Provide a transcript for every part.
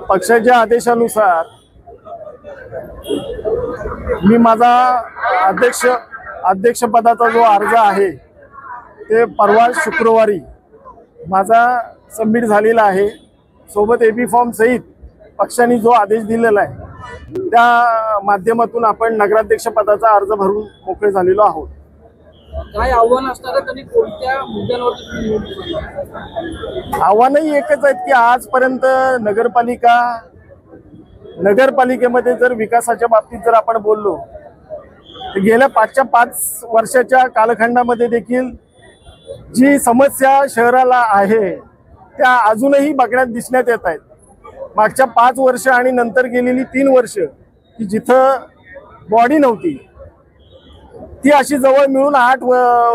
पक्षाच्या आदेशानुसार मी माझा अध्यक्षपदाचा जो अर्ज आहे ते परवा शुक्रवारी माझा सबमिट झालेला आहे। सोबत एबी फॉर्म सहित पक्षाने जो आदेश दिलेला आहे त्या माध्यमातून आपण नगराध्यक्ष पदाचा अर्ज भरून मोकळे झालेलो आहोत। काय आव्हान असणार त्यांनी कोणत्या मुद्द्यांवर आव्हानही एकच आहे की आजपर्यंत नगरपालिकेमध्ये जर विकासाच्या बाबतीत जर आपण बोललो तर गेल्या 5 वर्षाच्या कालखंडामध्ये देखील जी समस्या शहराला आहे त्या अजूनही बघण्यात दिसण्यात येत आहेत। मागच्या 5 वर्ष आणि नंतर गेलेली 3 वर्ष की जिथं बॉडी नव्हती ती अशी जवळ मिळून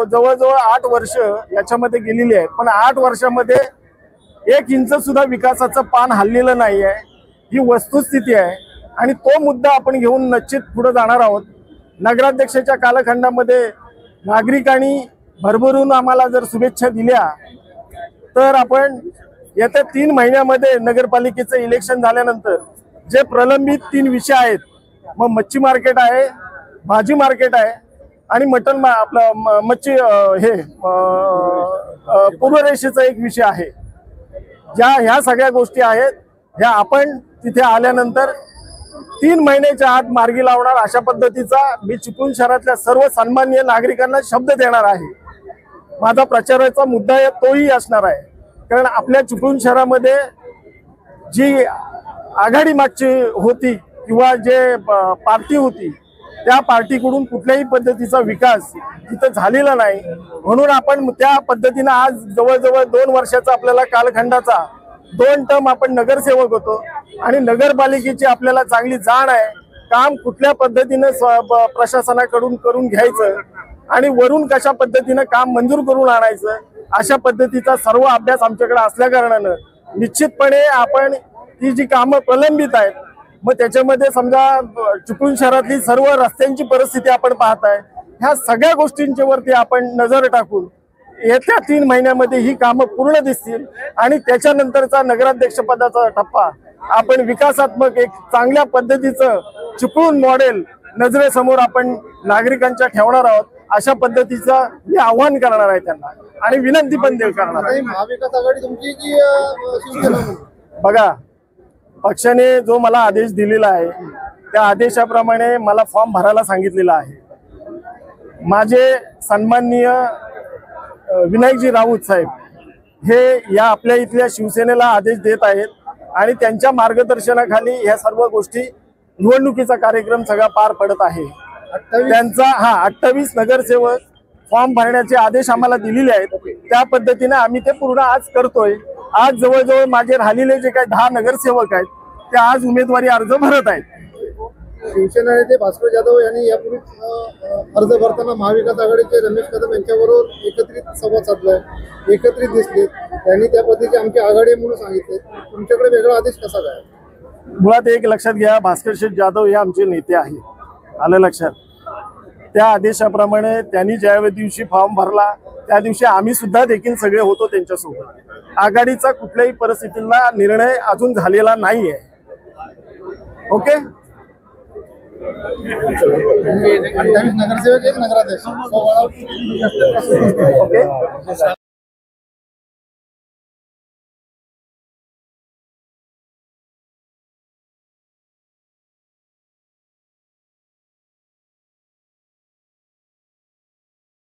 जवळजवळ 8 वर्ष याच्यामध्ये गेलेली आहे। पण 8 वर्षामध्ये 1 इंच सुद्धा विकासाचं पान हललेलं नाही आहे, ही वस्तुस्थिती आहे। आणि तो मुद्दा आपण घेऊन निश्चित पुढे जाणार आहोत। नगराध्यक्षाच्या कालखंडामध्ये नागरिकांनी भरभरून आम्हाला जर शुभेच्छा दिल्या तर आपण येत्या 3 महिन्यामध्ये नगरपालिकेचं इलेक्शन झाल्यानंतर जे प्रलंबित 3 विषय आहेत, मग मच्छी मार्केट आहे, भाजी मार्केट आहे आणि मटन आपलं मच्छी हे पूर्वरेषेचा एक विषय आहे, ह्या सगळ्या गोष्टी आहेत ह्या आपण तिथे आल्यानंतर 3 महिन्याच्या आत मार्गी लावणार अशा पद्धतीचा मी चिपळूण शहरातल्या सर्व सन्माननीय नागरिकांना शब्द देणार आहे। माझा प्रचाराचा मुद्दा तोही असणार आहे, कारण आपल्या चिपळूण शहरामध्ये जी आघाडी मागची होती किंवा जे पार्टी होती त्या पार्टीकडून कुठल्याही पद्धतीचा विकास तिथं झालेला नाही। म्हणून आपण त्या पद्धतीने आज जवळजवळ 2 वर्षाचा आपल्याला कालखंडाचा 2 टर्म आपण नगरसेवक होतो आणि नगरपालिकेची आपल्याला चांगली जाण आहे, काम कुठल्या पद्धतीने प्रशासनाकडून करून घ्यायचं आणि वरून कशा पद्धतीने काम मंजूर करून आणायचं अशा पद्धतीचा सर्व अभ्यास आमच्याकडे असल्या कारणानं निश्चितपणे आपण ती जी कामं प्रलंबित आहेत मग त्याच्यामध्ये समजा चिपळूण शहरातली सर्व रस्त्यांची परिस्थिती आपण पाहताय, ह्या सगळ्या गोष्टींच्या वरती आपण नजर टाकून येत्या 3 महिन्यामध्ये ही कामं पूर्ण दिसतील आणि त्याच्यानंतरचा नगराध्यक्ष पदाचा टप्पा आपण विकासात्मक एक चांगल्या पद्धतीचं चिपळूण मॉडेल नजरेसमोर आपण नागरिकांच्या ठेवणार आहोत। अशा पद्धतीचं मी आव्हान करणार आहे त्यांना आणि विनंती पण करणार आहे। महाविकास आघाडी तुमची की शिवसेना? बघा, पक्षाने जो मला आदेश दिलेला आहे त्या आदेशाप्रमाणे मला फॉर्म भरायला सांगितलेला आहे। माझे सन्माननीय विनायकजी राऊत साहेब हे या आपल्या इथल्या शिवसेनेला आदेश देत आहेत आणि त्यांच्या मार्गदर्शनाखाली ह्या सर्व गोष्टी निवडणुकीचा कार्यक्रम सगळा पार पडत आहे। त्यांचा 28 नगरसेवक फॉर्म भरण्याचे आदेश आम्हाला दिलेले आहेत, त्या पद्धतीने आम्ही ते पूर्ण आज करतोय। आज जवळजवळ माझे राहिलेले जे काही 10 नगरसेवक आहेत ते आज उमेदवारी अर्ज भरत आहेत। शिवसेना नेते भास्कर जाधव यांनी यापूर्वी अर्ज भरताना महाविकास आघाडीचे रमेश कदम यांच्याबरोबर एकत्रित संवाद साधलाय, एकत्रित दिसले, त्यांनी त्या पद्धतीची आमची आघाडी म्हणून सांगितले। तुमच्याकडे वेगळा आदेश कसा काय? मुळात एक लक्षात घ्या, भास्कर शेठ जाधव हे आमचे नेते आहेत, आलं लक्षात। त्या आदेशाप्रमाणे त्यांनी ज्या दिवशी फॉर्म भरला त्या दिवशी आम्ही सुद्धा देखील सगळे होतो त्यांच्यासोबत। आघाडीचा कुठल्याही परिस्थितीला निर्णय अजून झालेला नाहीये। ओके, 28 नगरसेवक 1 नगराध्यक्ष। ओके।